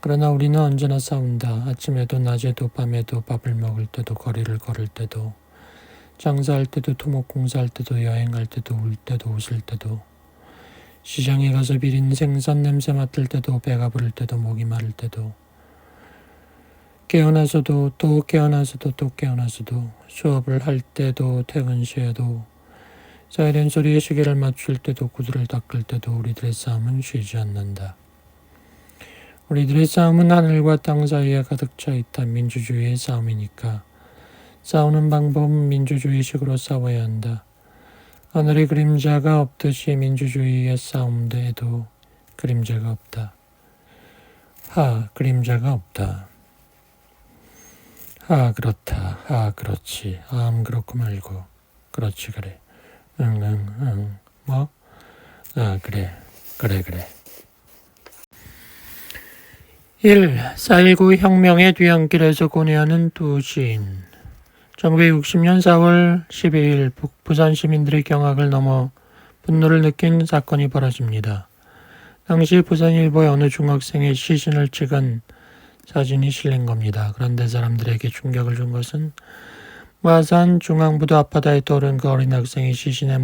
그러나 우리는 언제나 싸운다. 아침에도 낮에도 밤에도 밥을 먹을 때도 거리를 걸을 때도 장사할 때도 토목공사할 때도 여행할 때도 울 때도 웃을 때도 시장에 가서 비린 생선 냄새 맡을 때도 배가 부를 때도 목이 마를 때도 깨어나서도 또 깨어나서도 또 깨어나서도 수업을 할 때도 퇴근 시에도 사이렌 소리에 시계를 맞출 때도 구두를 닦을 때도 우리들의 싸움은 쉬지 않는다. 우리들의 싸움은 하늘과 땅 사이에 가득 차 있다. 민주주의의 싸움이니까 싸우는 방법은 민주주의식으로 싸워야 한다. 하늘의 그림자가 없듯이 민주주의의 싸움에도 그림자가 없다. 하, 그림자가 없다. 하, 그렇다. 하, 그렇지. 그렇고 말고. 그렇지, 그래. 응. 뭐? 아, 그래. 1. 4.19 혁명의 뒤안길에서 고뇌하는 두 시인. 1960년 4월 12일 부산 시민들의 경악을 넘어 분노를 느낀 사건이 벌어집니다. 당시 부산일보의 어느 중학생의 시신을 찍은 사진이 실린 겁니다. 그런데 사람들에게 충격을 준 것은 마산 중앙부두 앞바다에 떠오른 그 어린 학생의 시신의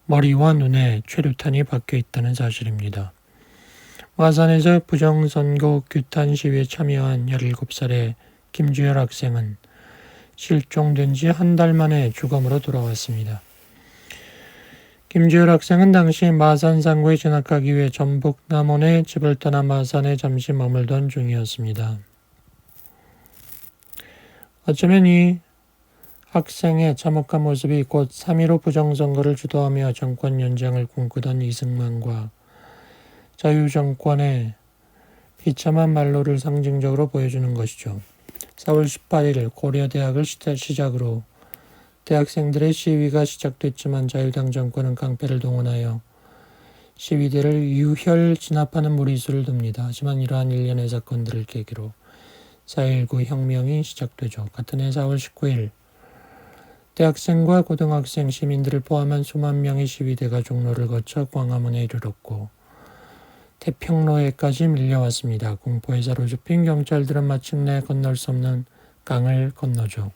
머리와 눈에 최루탄이 박혀 있다는 사실입니다. 마산에서 부정선거 규탄 시위에 참여한 17살의 김주열 학생은 실종된 지 한 달 만에 주검으로 돌아왔습니다. 김주열 학생은 당시 마산 상구에 진학하기 위해 전북 남원의 집을 떠나 마산에 잠시 머물던 중이었습니다. 어쩌면 이 학생의 참혹한 모습이 곧 3.15 부정선거를 주도하며 정권 연장을 꿈꾸던 이승만과 자유정권의 비참한 말로를 상징적으로 보여주는 것이죠. 4월 18일 고려대학을 시작으로 대학생들의 시위가 시작됐지만 자유당 정권은 깡패를 동원하여 시위대를 유혈 진압하는 무리수를 둡니다. 하지만 이러한 일련의 사건들을 계기로 4.19 혁명이 시작되죠. 같은 해 4월 19일 대학생과 고등학생, 시민들을 포함한 수만 명의 시위대가 종로를 거쳐 광화문에 이르렀고 태평로에까지 밀려왔습니다. 공포에 사로잡힌 경찰들은 마침내 건널 수 없는 강을 건너죠.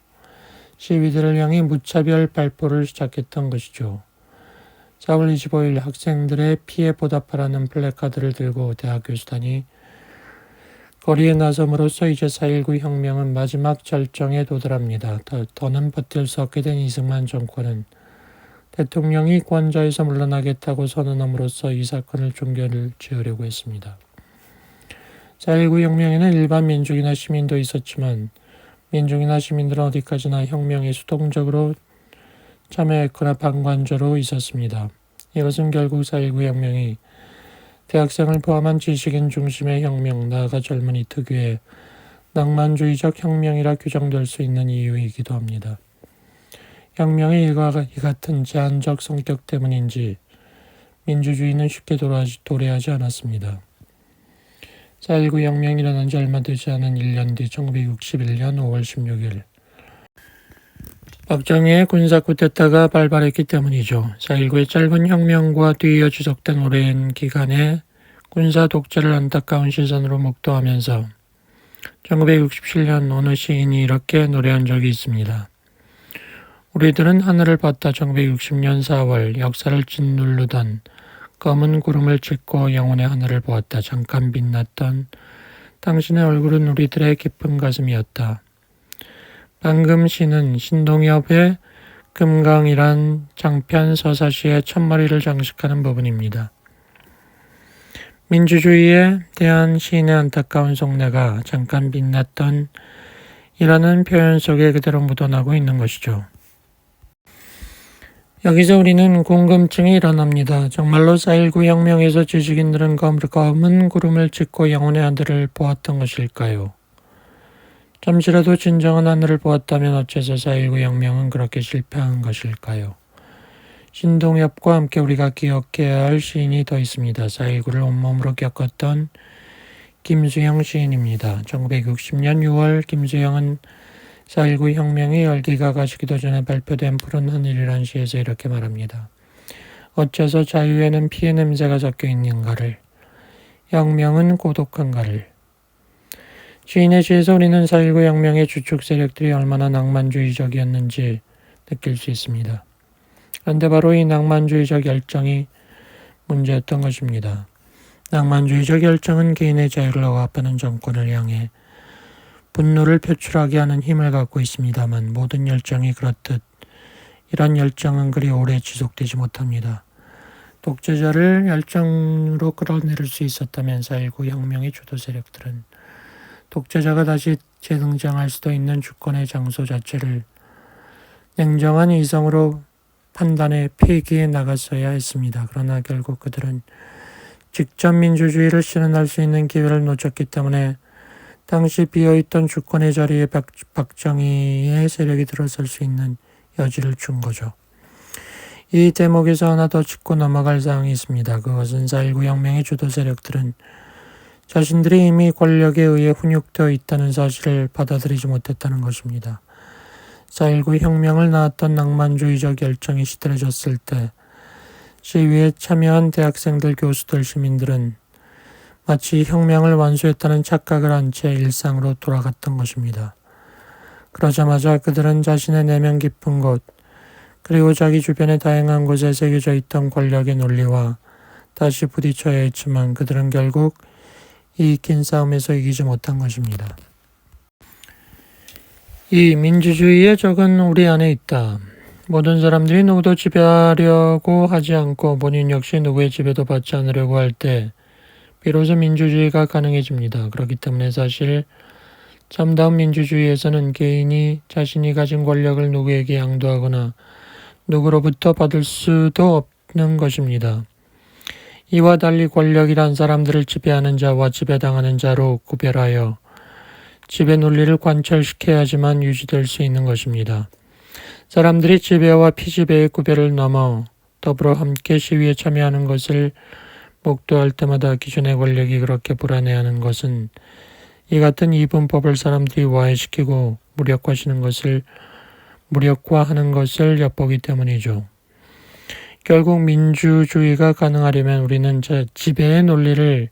시위대를 향해 무차별 발포를 시작했던 것이죠. 4월 25일 학생들의 피해 보답하라는 플래카드를 들고 대학 교수단이 거리에 나섬으로써 이제 4.19 혁명은 마지막 절정에 도달합니다. 더는 버틸 수 없게 된 이승만 정권은 대통령이 권좌에서 물러나겠다고 선언함으로써 이 사건을 종결을 지으려고 했습니다. 4.19 혁명에는 일반 민중이나 시민도 있었지만 민중이나 시민들은 어디까지나 혁명에 수동적으로 참여했거나 방관자로 있었습니다. 이것은 결국 4.19 혁명이 대학생을 포함한 지식인 중심의 혁명, 나아가 젊은이 특유의 낭만주의적 혁명이라 규정될 수 있는 이유이기도 합니다. 혁명의 이 같은 제한적 성격 때문인지 민주주의는 쉽게 도래하지 않았습니다. 4.19 혁명이 일어난 지 얼마 되지 않은 1년 뒤 1961년 5월 16일 박정희의 군사 쿠데타가 발발했기 때문이죠. 4.19의 짧은 혁명과 뒤이어 지속된 오랜 기간에 군사 독재를 안타까운 시선으로 목도하면서 1967년 어느 시인이 이렇게 노래한 적이 있습니다. 우리들은 하늘을 봤다. 1960년 4월 역사를 짓누르던 검은 구름을 찍고 영혼의 하늘을 보았다. 잠깐 빛났던 당신의 얼굴은 우리들의 깊은 가슴이었다. 방금 시는 신동엽의 금강이란 장편 서사시의 첫머리를 장식하는 부분입니다. 민주주의에 대한 시인의 안타까운 속내가 잠깐 빛났던 이라는 표현 속에 그대로 묻어나고 있는 것이죠. 여기서 우리는 궁금증이 일어납니다. 정말로 4.19 혁명에서 지식인들은 검은 구름을 찍고 영혼의 하늘을 보았던 것일까요? 잠시라도 진정한 하늘을 보았다면 어째서 4.19 혁명은 그렇게 실패한 것일까요? 신동엽과 함께 우리가 기억해야 할 시인이 더 있습니다. 4.19를 온몸으로 겪었던 김수영 시인입니다. 1960년 6월 김수영은 4.19 혁명의 열기가 가시기도 전에 발표된 푸른 하늘이란 시에서 이렇게 말합니다. 어째서 자유에는 피의 냄새가 섞여 있는가를, 혁명은 고독한가를. 시인의 시에서 우리는 4.19 혁명의 주축 세력들이 얼마나 낭만주의적이었는지 느낄 수 있습니다. 그런데 바로 이 낭만주의적 열정이 문제였던 것입니다. 낭만주의적 열정은 개인의 자유를 억압하는 정권을 향해 분노를 표출하게 하는 힘을 갖고 있습니다만 모든 열정이 그렇듯 이런 열정은 그리 오래 지속되지 못합니다. 독재자를 열정으로 끌어내릴 수 있었다면 4.19 혁명의 주도 세력들은 독재자가 다시 재등장할 수도 있는 주권의 장소 자체를 냉정한 이성으로 판단해 폐기해 나갔어야 했습니다. 그러나 결국 그들은 직접 민주주의를 실현할 수 있는 기회를 놓쳤기 때문에 당시 비어있던 주권의 자리에 박정희의 세력이 들어설 수 있는 여지를 준 거죠. 이 대목에서 하나 더 짚고 넘어갈 사항이 있습니다. 그것은 4.19 혁명의 주도 세력들은 자신들이 이미 권력에 의해 훈육되어 있다는 사실을 받아들이지 못했다는 것입니다. 4.19 혁명을 낳았던 낭만주의적 열정이 시들해졌을 때 시위에 참여한 대학생들, 교수들, 시민들은 마치 혁명을 완수했다는 착각을 한 채 일상으로 돌아갔던 것입니다. 그러자마자 그들은 자신의 내면 깊은 곳, 그리고 자기 주변의 다양한 곳에 새겨져 있던 권력의 논리와 다시 부딪혀야 했지만 그들은 결국 이 긴 싸움에서 이기지 못한 것입니다. 이 민주주의의 적은 우리 안에 있다. 모든 사람들이 누구도 지배하려고 하지 않고 본인 역시 누구의 지배도 받지 않으려고 할 때 비로소 민주주의가 가능해집니다. 그렇기 때문에 사실 참다운 민주주의에서는 개인이 자신이 가진 권력을 누구에게 양도하거나 누구로부터 받을 수도 없는 것입니다. 이와 달리 권력이란 사람들을 지배하는 자와 지배당하는 자로 구별하여 지배 논리를 관철시켜야지만 유지될 수 있는 것입니다. 사람들이 지배와 피지배의 구별을 넘어 더불어 함께 시위에 참여하는 것을 목도할 때마다 기존의 권력이 그렇게 불안해하는 것은 이 같은 이분법을 사람들이 와해시키고 무력화하는 것을 엿보기 때문이죠. 결국 민주주의가 가능하려면 우리는 지배의 논리를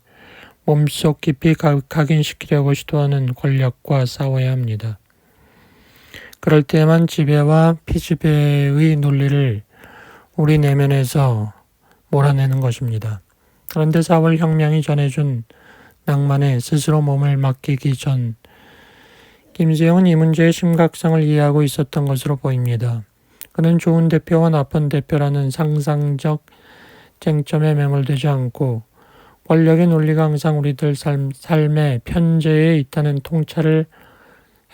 몸속 깊이 각인시키려고 시도하는 권력과 싸워야 합니다. 그럴 때만 지배와 피지배의 논리를 우리 내면에서 몰아내는 것입니다. 그런데 4월 혁명이 전해준 낭만에 스스로 몸을 맡기기 전 김수영은 이 문제의 심각성을 이해하고 있었던 것으로 보입니다. 그는 좋은 대표와 나쁜 대표라는 상상적 쟁점에 매몰되지 않고 권력의 논리가 항상 우리들 삶의 편재에 있다는 통찰을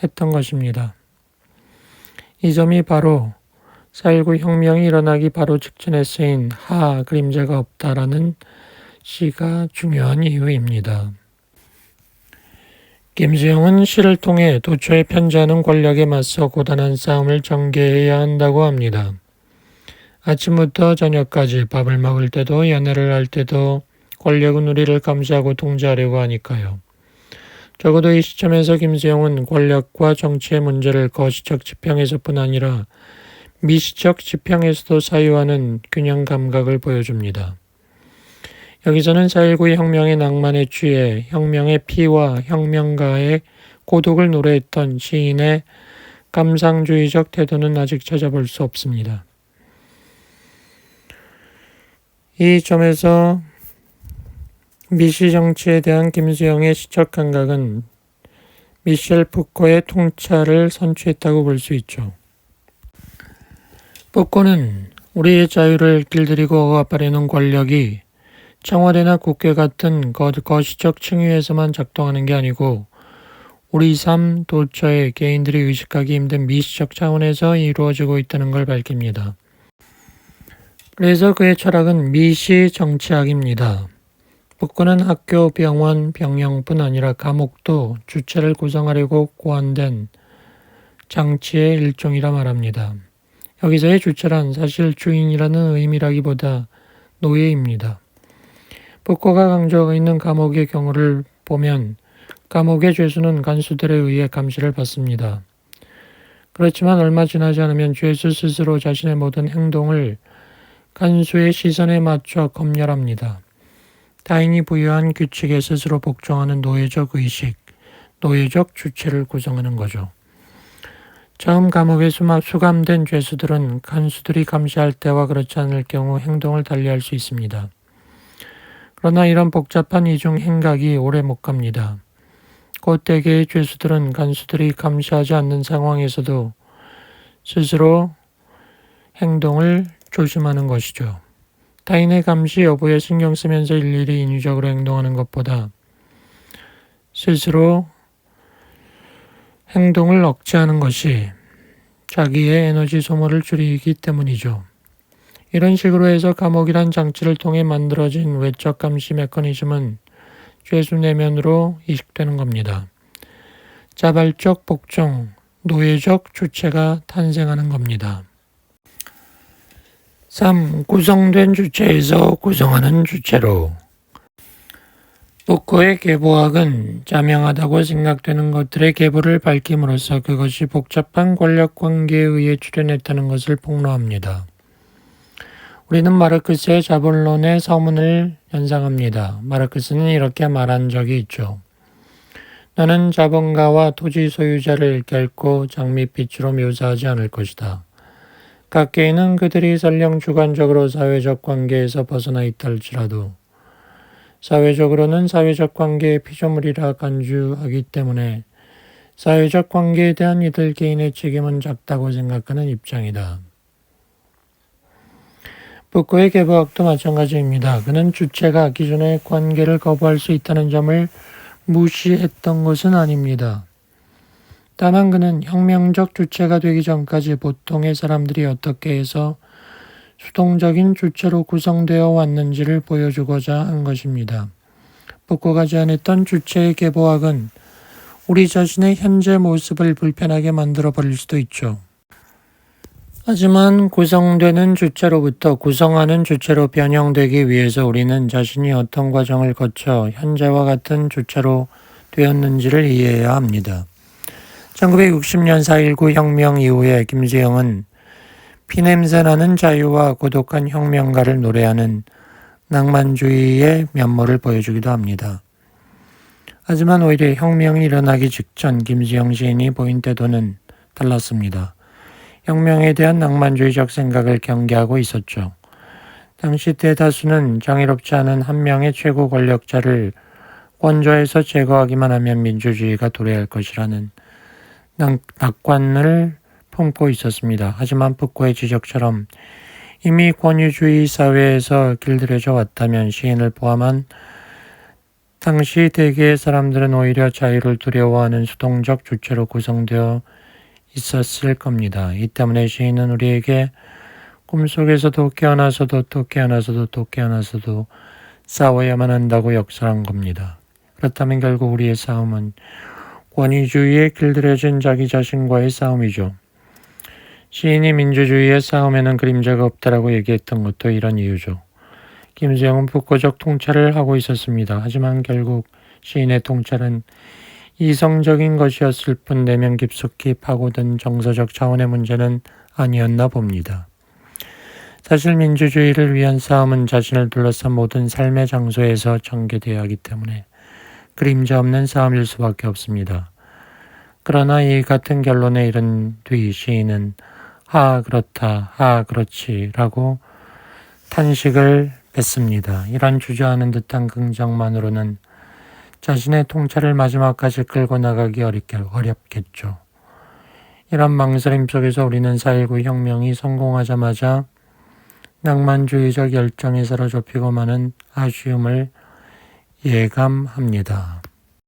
했던 것입니다. 이 점이 바로 4.19 혁명이 일어나기 바로 직전에 쓰인 그림자가 없다라는 시가 중요한 이유입니다. 김수영은 시를 통해 도처에 편재하는 권력에 맞서 고단한 싸움을 전개해야 한다고 합니다. 아침부터 저녁까지 밥을 먹을 때도 연애를 할 때도 권력은 우리를 감시하고 통제하려고 하니까요. 적어도 이 시점에서 김수영은 권력과 정치의 문제를 거시적 지평에서뿐 아니라 미시적 지평에서도 사유하는 균형 감각을 보여줍니다. 여기서는 4.19 혁명의 낭만에 취해 혁명의 피와 혁명가의 고독을 노래했던 시인의 감상주의적 태도는 아직 찾아볼 수 없습니다. 이 점에서 미시 정치에 대한 김수영의 시적 감각은 미셸 푸코의 통찰을 선취했다고 볼 수 있죠. 푸코는 우리의 자유를 길들이고 억압하려는 권력이 청와대나 국회 같은 거시적 층위에서만 작동하는 게 아니고 우리 삶 도처에 개인들이 의식하기 힘든 미시적 차원에서 이루어지고 있다는 걸 밝힙니다. 그래서 그의 철학은 미시 정치학입니다. 푸코는 학교, 병원, 병영뿐 아니라 감옥도 주체를 구성하려고 고안된 장치의 일종이라 말합니다. 여기서의 주체란 사실 주인이라는 의미라기보다 노예입니다. 푸코가 강조하고 있는 감옥의 경우를 보면 감옥의 죄수는 간수들에 의해 감시를 받습니다. 그렇지만 얼마 지나지 않으면 죄수 스스로 자신의 모든 행동을 간수의 시선에 맞춰 검열합니다. 타인이 부여한 규칙에 스스로 복종하는 노예적 의식, 노예적 주체를 구성하는 거죠. 처음 감옥에 수감된 죄수들은 간수들이 감시할 때와 그렇지 않을 경우 행동을 달리할 수 있습니다. 그러나 이런 복잡한 이중 행각이 오래 못 갑니다. 곧 대개의 죄수들은 간수들이 감시하지 않는 상황에서도 스스로 행동을 조심하는 것이죠. 타인의 감시 여부에 신경 쓰면서 일일이 인위적으로 행동하는 것보다 스스로 행동을 억제하는 것이 자기의 에너지 소모를 줄이기 때문이죠. 이런 식으로 해서 감옥이란 장치를 통해 만들어진 외적 감시 메커니즘은 죄수 내면으로 이식되는 겁니다. 자발적 복종, 노예적 주체가 탄생하는 겁니다. 3. 구성된 주체에서 구성하는 주체로. 푸코의 계보학은 자명하다고 생각되는 것들의 계보를 밝힘으로써 그것이 복잡한 권력 관계에 의해 출현했다는 것을 폭로합니다. 우리는 마르크스의 자본론의 서문을 연상합니다. 마르크스는 이렇게 말한 적이 있죠. 너는 자본가와 토지 소유자를 결코 장밋빛으로 묘사하지 않을 것이다. 각 개인은 그들이 설령 주관적으로 사회적 관계에서 벗어나 있다 할지라도 사회적으로는 사회적 관계의 피조물이라 간주하기 때문에 사회적 관계에 대한 이들 개인의 책임은 작다고 생각하는 입장이다. 푸코의 계보학도 마찬가지입니다. 그는 주체가 기존의 관계를 거부할 수 있다는 점을 무시했던 것은 아닙니다. 다만 그는 혁명적 주체가 되기 전까지 보통의 사람들이 어떻게 해서 수동적인 주체로 구성되어 왔는지를 보여주고자 한 것입니다. 푸코가 제안했던 주체의 계보학은 우리 자신의 현재 모습을 불편하게 만들어 버릴 수도 있죠. 하지만 구성되는 주체로부터 구성하는 주체로 변형되기 위해서 우리는 자신이 어떤 과정을 거쳐 현재와 같은 주체로 되었는지를 이해해야 합니다. 1960년 4.19 혁명 이후에 김수영은 피냄새나는 자유와 고독한 혁명가를 노래하는 낭만주의의 면모를 보여주기도 합니다. 하지만 오히려 혁명이 일어나기 직전 김수영 시인이 보인 태도는 달랐습니다. 혁명에 대한 낭만주의적 생각을 경계하고 있었죠. 당시 대다수는 정의롭지 않은 한 명의 최고 권력자를 권좌에서 제거하기만 하면 민주주의가 도래할 것이라는 낙관을 품고 있었습니다. 하지만 푸코의 지적처럼 이미 권위주의 사회에서 길들여져 왔다면 시인을 포함한 당시 대개의 사람들은 오히려 자유를 두려워하는 수동적 주체로 구성되어 있었을 겁니다. 이 때문에 시인은 우리에게 꿈속에서도 깨어나서도 또 깨어나서도 또 깨어나서도 싸워야만 한다고 역설한 겁니다. 그렇다면 결국 우리의 싸움은 권위주의에 길들여진 자기 자신과의 싸움이죠. 시인이 민주주의의 싸움에는 그림자가 없다라고 얘기했던 것도 이런 이유죠. 김수영은 푸코적 통찰을 하고 있었습니다. 하지만 결국 시인의 통찰은 이성적인 것이었을 뿐 내면 깊숙이 파고든 정서적 차원의 문제는 아니었나 봅니다. 사실 민주주의를 위한 싸움은 자신을 둘러싼 모든 삶의 장소에서 전개되어야 하기 때문에 그림자 없는 싸움일 수밖에 없습니다. 그러나 이 같은 결론에 이른 뒤 시인은 그렇다, 그렇지 라고 탄식을 뱉습니다. 이런 주저하는 듯한 긍정만으로는 자신의 통찰을 마지막까지 끌고 나가기 어렵겠죠. 이런 망설임 속에서 우리는 4.19 혁명이 성공하자마자 낭만주의적 열정에 사로잡히고 마는 아쉬움을 예감합니다.